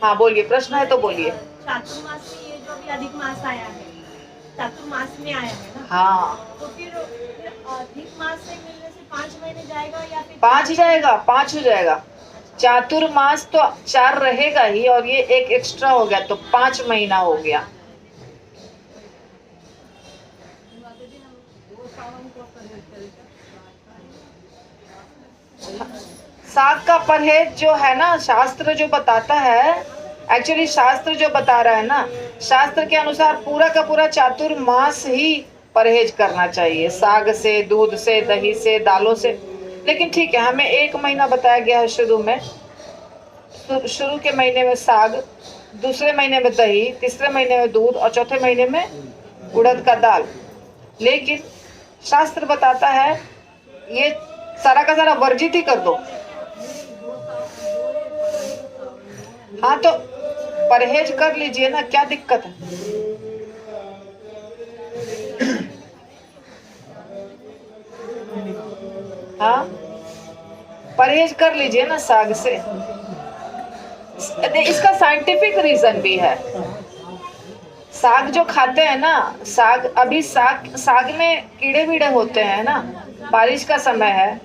हाँ बोलिए, प्रश्न है तो बोलिए। चातुर्मास में ये जो अभी अधिक मास आया है, चातुर्मास में आया है ना, हाँ तो फिर अधिक मास से मिलने से 5 महीने जाएगा या फिर 5 ही जाएगा, 5 हो जाएगा। चातुर्मास तो 4 रहेगा ही, और ये एक एक्स्ट्रा हो गया तो 5 महीना हो गया। साग का परहेज जो है ना, शास्त्र जो बताता है, एक्चुअली शास्त्र जो बता रहा है ना, शास्त्र के अनुसार पूरा का पूरा चातुर्मास ही परहेज करना चाहिए, साग से, दूध से, दही से, दालों से। लेकिन ठीक है, हमें 1 महीना बताया गया है शुरू में। शुरू के महीने में साग, दूसरे महीने में दही, तीसरे महीने में दूध, और चौथे महीने में उड़द का दाल। लेकिन शास्त्र बताता है ये सारा का सारा वर्जित ही कर दो। हाँ तो परहेज कर लीजिए ना, क्या दिक्कत है। हाँ परहेज कर लीजिए ना साग से। इसका साइंटिफिक रीजन भी है। साग जो खाते हैं ना, साग, अभी साग में कीड़े वीड़े होते हैं ना, बारिश का समय है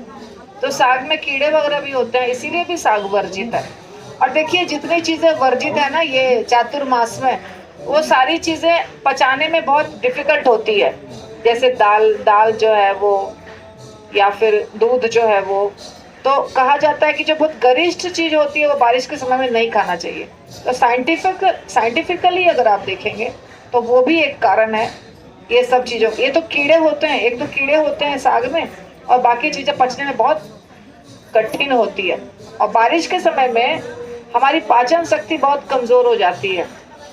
तो साग में कीड़े वगैरह भी होते हैं, इसीलिए भी साग वर्जित है। और देखिए जितनी चीजें वर्जित है ना ये चातुर्मास में, वो सारी चीजें पचाने में बहुत डिफिकल्ट होती है। जैसे दाल जो है वो, या फिर दूध जो है वो, तो कहा जाता है कि जो बहुत गरिष्ठ चीज होती है वो बारिश के समय में नहीं खाना चाहिए। तो साइंटिफिकली अगर आप देखेंगे तो वो भी एक कारण है ये सब चीजों। ये तो कीड़े होते हैं, एक तो कीड़े होते हैं साग में, और बाकी चीजें पचने में बहुत कठिन होती है। और बारिश के समय में हमारी पाचन शक्ति बहुत कमजोर हो जाती है,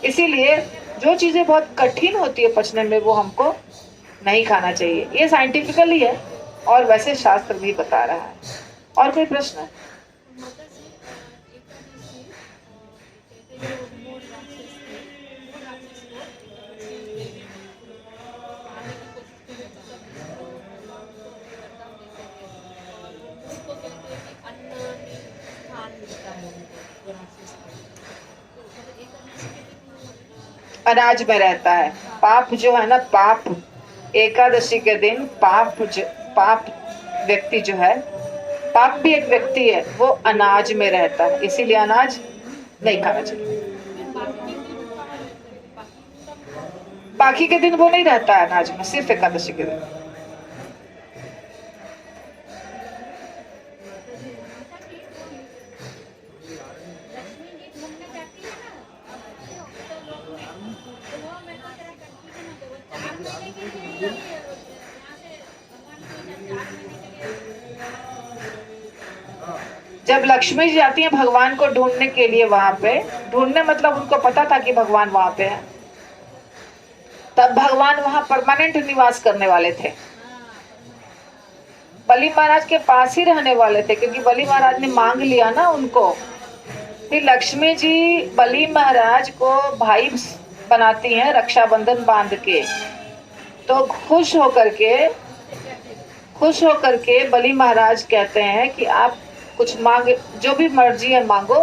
इसीलिए जो चीजें बहुत कठिन होती है पचने में वो हमको नहीं खाना चाहिए। ये साइंटिफिकली है, और वैसे शास्त्र भी बता रहा है। और कोई प्रश्न? अनाज में रहता है पाप जो है ना, पाप एकादशी के दिन पाप व्यक्ति जो है, पाप भी एक व्यक्ति है, वो अनाज में रहता है, इसीलिए अनाज नहीं खाना चाहिए। बाकी के दिन वो नहीं रहता है अनाज में, सिर्फ एकादशी के दिन। जब लक्ष्मी जी आती है भगवान को ढूंढने के लिए, वहां पे ढूंढने मतलब उनको पता था कि भगवान वहां पे है, तब भगवान वहां परमानेंट निवास करने वाले थे, बलि महाराज के पास ही रहने वाले थे, क्योंकि बलि महाराज ने मांग लिया ना उनको। फिर लक्ष्मी जी बलि महाराज को भाई बनाती हैं रक्षाबंधन बांध के, तो खुश होकर के बलि महाराज कहते हैं कि आप कुछ मांग, जो भी मर्जी है मांगो,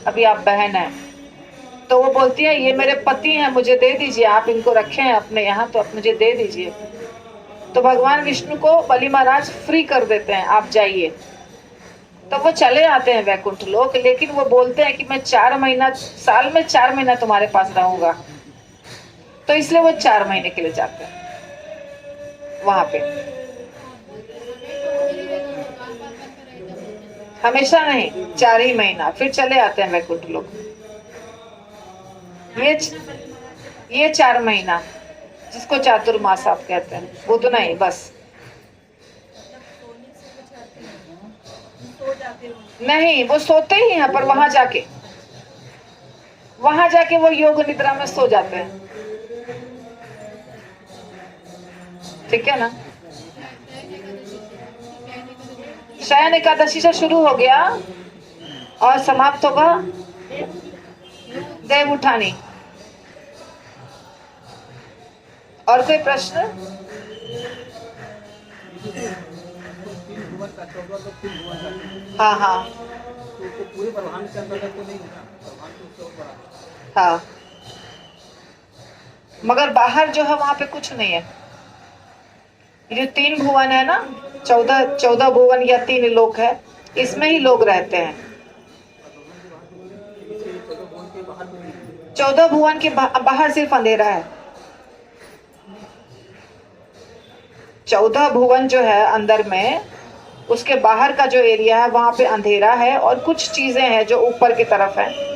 अभी आप बहन हैं। तो वो बोलती है ये मेरे पति हैं, मुझे दे दीजिए, आप इनको रखे हैं अपने यहाँ तो आप मुझे दे दीजिए। तो भगवान विष्णु को बलि महाराज फ्री कर देते हैं, आप जाइए। तो वो चले आते हैं वैकुंठ लोक, लेकिन वो बोलते हैं कि मैं 4 महीना, साल में 4 महीना तुम्हारे पास रहूंगा। तो इसलिए वो 4 महीने के लिए जाते हैं वहां पे, हमेशा नहीं, 4 ही महीना, फिर चले आते हैं वैकुंठ लोक। ये 4 महीना जिसको चातुर्मास आप कहते हैं, उतना ही बस। नहीं, वो सोते ही हैं, पर वहां जाके वो योग निद्रा में सो जाते हैं, ठीक है ना। शयन एकादशी से शुरू हो गया और समाप्त होगा देव उठानी। और कोई प्रश्न? हाँ हाँ, तो पूरे ब्रह्मांड के अंदर तो नहीं है ना, ब्रह्मांड तो हाँ, मगर बाहर जो है वहां पे कुछ नहीं है। ये जो 3 भुवन है ना, 14 भुवन या 3 लोक है, इसमें ही लोग रहते हैं। 14 भुवन के बाहर सिर्फ अंधेरा है। 14 भुवन जो है अंदर में, उसके बाहर का जो एरिया है वहां पे अंधेरा है, और कुछ चीजें हैं जो ऊपर की तरफ है।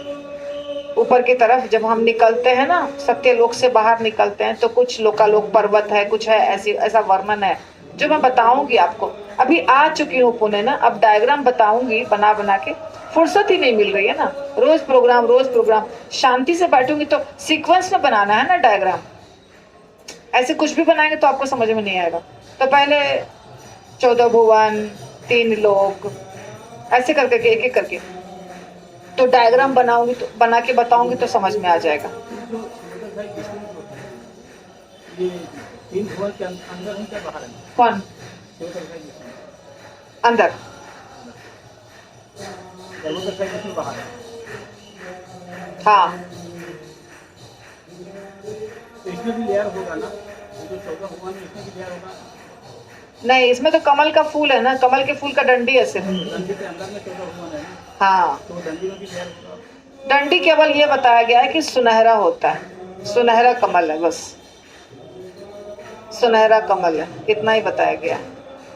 ऊपर की तरफ जब हम निकलते हैं ना, सत्यलोक से बाहर निकलते हैं, तो कुछ लोकालोक पर्वत है, कुछ है, ऐसा वर्णन है जो मैं बताऊंगी आपको। अभी आ चुकी हूँ पुणे ना, अब डायग्राम बताऊंगी बना बना के। फुर्सत ही नहीं मिल रही है ना, रोज प्रोग्राम। शांति से बैठूंगी तो सीक्वेंस में बनाना है ना डायग्राम। ऐसे कुछ भी बनाएंगे तो आपको समझ में नहीं आएगा। तो पहले 14 भुवन, 3 लोक, ऐसे करके एक एक करके तो डायग्राम बनाऊंगी, तो बना के बताऊंगी तो समझ में आ जाएगा। ये 3 भुवन के अंदर है क्या बाहर है? कौन अंदर? बाहर है। हाँ, तो इसमें भी लेयर होगा ना, जो 14 भुवन है इसमें भी लेयर होगा? नहीं, इसमें तो कमल का फूल है ना, कमल के फूल का डंडी है सिर्फ। डंडी के अंदर में 14 भुवन है ना, हाँ, तो डंडी में भी लेयर होगा? डंडी केवल ये बताया गया है कि सुनहरा होता है, सुनहरा कमल है, बस सुनहरा कमल है, इतना ही बताया गया।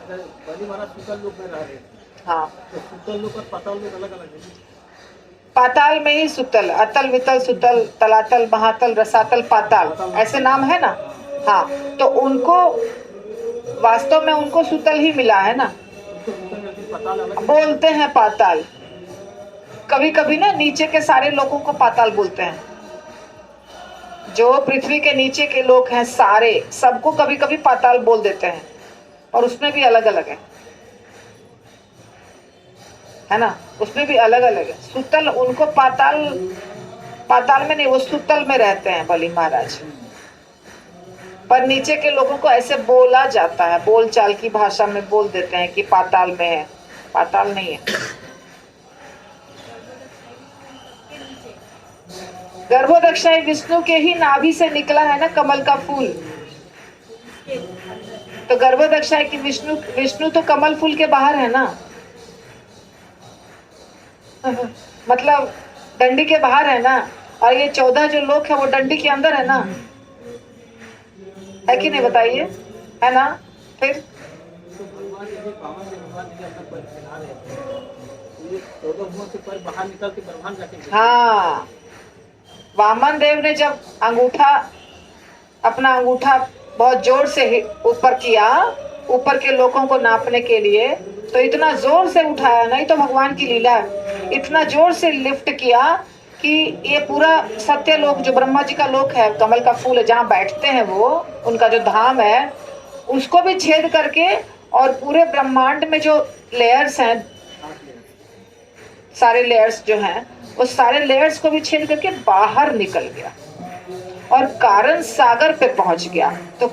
बलि महाराज सुतल लोक में रह रहे थे, हाँ, तो सुतल लोक और पाताल लोक अलग अलग है। पाताल में ही सुतल, अतल, वितल, सुतल, तलातल, महातल, रसातल, पाताल, ऐसे नाम है ना। हाँ, तो उनको वास्तव में उनको सुतल ही मिला है ना, तो सुतल में पाताल अलग बोलते हैं पाताल। कभी कभी ना नीचे के सारे लोगों को पाताल बोलते हैं। जो पृथ्वी के नीचे के लोग हैं सारे, सबको कभी कभी पाताल बोल देते हैं, और उसमें भी अलग अलग है ना, उसमें भी अलग अलग है। सुतल उनको पाताल में नहीं, वो सुतल में रहते हैं बलि महाराज। पर नीचे के लोगों को ऐसे बोला जाता है, बोलचाल की भाषा में बोल देते हैं कि पाताल में है, पाताल नहीं है। गर्भोदक्षाई विष्णु के ही नाभि से निकला है ना कमल का फूल। तो गर्भोदक्षाई की विष्णु तो कमल फूल के बाहर है ना, मतलब डंडी के बाहर है ना, और ये 14 जो लोग है वो डंडी के अंदर है ना, है कि नहीं बताइए, है ना। फिर तो भगवान यदि पावन से भगवान यदि अपना पर फैला रहे थे, तो ये 14 भुवन से पर बाहर निकल के ब्रह्मांड जाके, हाँ, वामन देव ने जब अपना अंगूठा बहुत जोर से ऊपर किया, ऊपर के लोगों को नापने के लिए, तो इतना जोर से उठाया, नहीं तो भगवान की लीला है, इतना जोर से लिफ्ट किया कि ये पूरा सत्यलोक जो ब्रह्मा जी का लोक है, कमल का फूल है जहाँ बैठते हैं वो, उनका जो धाम है, उसको भी छेद करके, और पूरे ब्रह्मांड में जो लेयर्स हैं, सारे लेयर्स जो हैं, उस सारे लेयर्स को भी छेद करके बाहर निकल गया और कारण सागर पे पहुंच गया। तो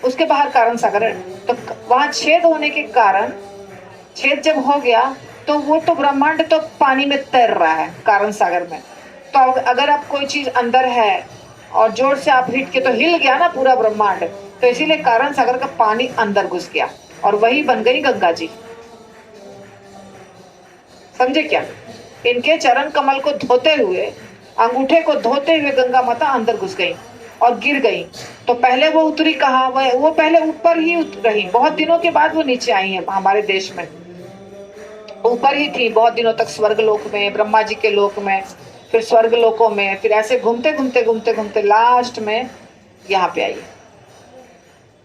उसके बाहर कारण सागर है, तो वहां छेद होने के कारण, छेद जब हो गया तो वो तो ब्रह्मांड तो पानी में तैर रहा है कारण सागर में। तो अगर आप कोई चीज अंदर है और जोर से आप हिट के तो हिल गया ना पूरा ब्रह्मांड, तो इसीलिए कारण सागर का पानी अंदर घुस गया और वही बन गई गंगा जी। समझे क्या? इनके चरण कमल को धोते हुए, अंगूठे को धोते हुए गंगा माता अंदर घुस गई और गिर गई। तो पहले वो उतरी कहाँ? वो पहले ऊपर ही रही, बहुत दिनों के बाद वो नीचे आई है हमारे देश में। ऊपर ही थी बहुत दिनों तक, स्वर्ग लोक में, ब्रह्मा जी के लोक में, फिर स्वर्ग लोकों में, फिर ऐसे घूमते घूमते घूमते घूमते लास्ट में यहाँ पे आई।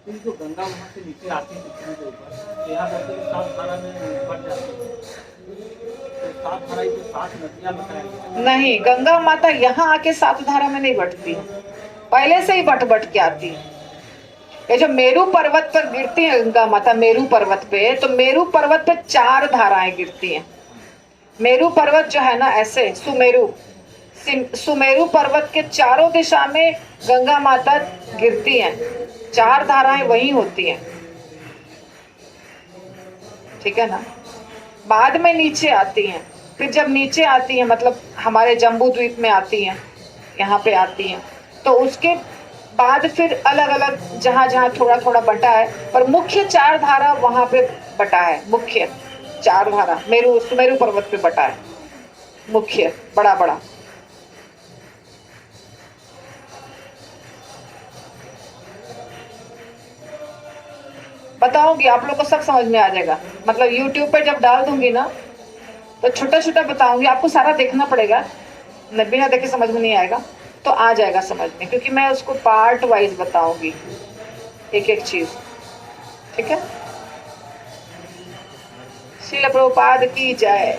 जो गंगा वहां से नीचे आती है पृथ्वी के ऊपर, यहाँ बोलते हैं 7 धारा में बढ़ जाती है, तो 7 धारा जो 7 नदियां बताई नहीं, गंगा माता यहाँ आके 7 धारा में नहीं बटती, पहले से ही बट के आती है। ये जो मेरू पर्वत पर गिरती है गंगा माता, मेरू पर्वत पे, तो मेरू पर्वत पे 4 धाराएं गिरती हैं। मेरू पर्वत जो है ना, ऐसे सुमेरु पर्वत के चारों दिशा में गंगा माता गिरती हैं, 4 धाराएं वही होती हैं, ठीक है ना। बाद में नीचे आती हैं, फिर जब नीचे आती हैं, मतलब हमारे जम्बू द्वीप में आती हैं, यहाँ पे आती हैं, तो उसके बाद फिर अलग अलग जहाँ जहाँ थोड़ा थोड़ा बटा है, पर मुख्य चार धारा वहाँ पे बटा है। मुख्य चार धारा मेरु सुमेरु पर्वत पे बटा है, मुख्य बड़ा बड़ा। बताऊंगी, आप लोग को सब समझ में आ जाएगा। मतलब YouTube पे जब डाल दूंगी ना, तो छोटा छोटा बताऊंगी, आपको सारा देखना पड़ेगा, बिना देखे समझ में नहीं आएगा, तो आ जाएगा समझ में, क्योंकि मैं उसको पार्ट वाइज बताऊंगी एक एक चीज। ठीक है। श्रील प्रभुपाद की जय।